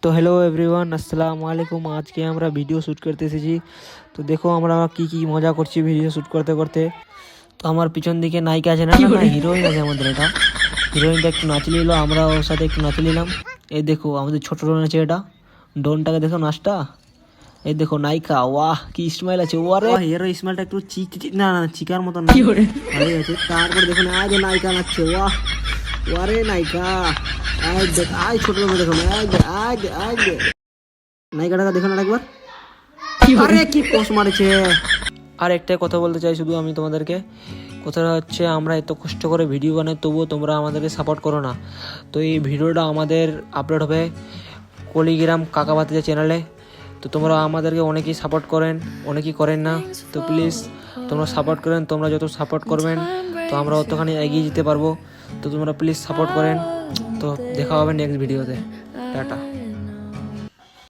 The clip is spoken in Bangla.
তো হ্যালো এভরিওয়ান, আসসালামু আলাইকুম। আজকে আমরা ভিডিও শ্যুট করতে এসেছি। তো দেখো আমরা কি কি মজা করছি ভিডিও শ্যুট করতে করতে। তো আমার পিছন দিকে নায়িকা আছে, না না না হিরোইন আছে আমাদের। এটা হিরোইনটা একটু নাচে নিল, আমরা ওর সাথে একটু নাচে নিলাম। এই দেখো আমাদের ছোট ডোন আছে, এটা ডোনটাকে দেখো নাচটা। এই দেখো নায়িকা, ওয়াহ কি স্মাইল আছে। ওয়ারে হিরো স্মাইলটা একটু না না চিকার মতন না, ভালোই আছে। তারপর দেখো না আজ নায়িকা নাচছে, ওয়াহ ওয়ারে নায়িকা। আয় দেখ আয় ছোট ডোন দেখো না, আয় দে আয় দে আয় দে। নায়িকাটাকে দেখো না একবার, আরে কি পোষ মারেছে। আর একটাই কথা বলতে চাই শুধু আমি তোমাদেরকে, কথাটা হচ্ছে আমরা এত কষ্ট করে ভিডিও বানাই তবুও তোমরা আমাদেরকে সাপোর্ট করো না। তো এই ভিডিওটা আমাদের আপলোড হবে কলিগ্রাম কাকা ভাতিজা চ্যানেলে। তো তোমরা আমাদেরকে অনেকেই সাপোর্ট করেন, অনেকেই করেন না। তো প্লিজ তোমরা সাপোর্ট করেন, তোমরা যত সাপোর্ট করবেন তো আমরা অতখানি এগিয়ে যেতে পারবো। তো তোমরা প্লিজ সাপোর্ট করেন। তো দেখা হবে নেক্সট ভিডিওতে। টাটা।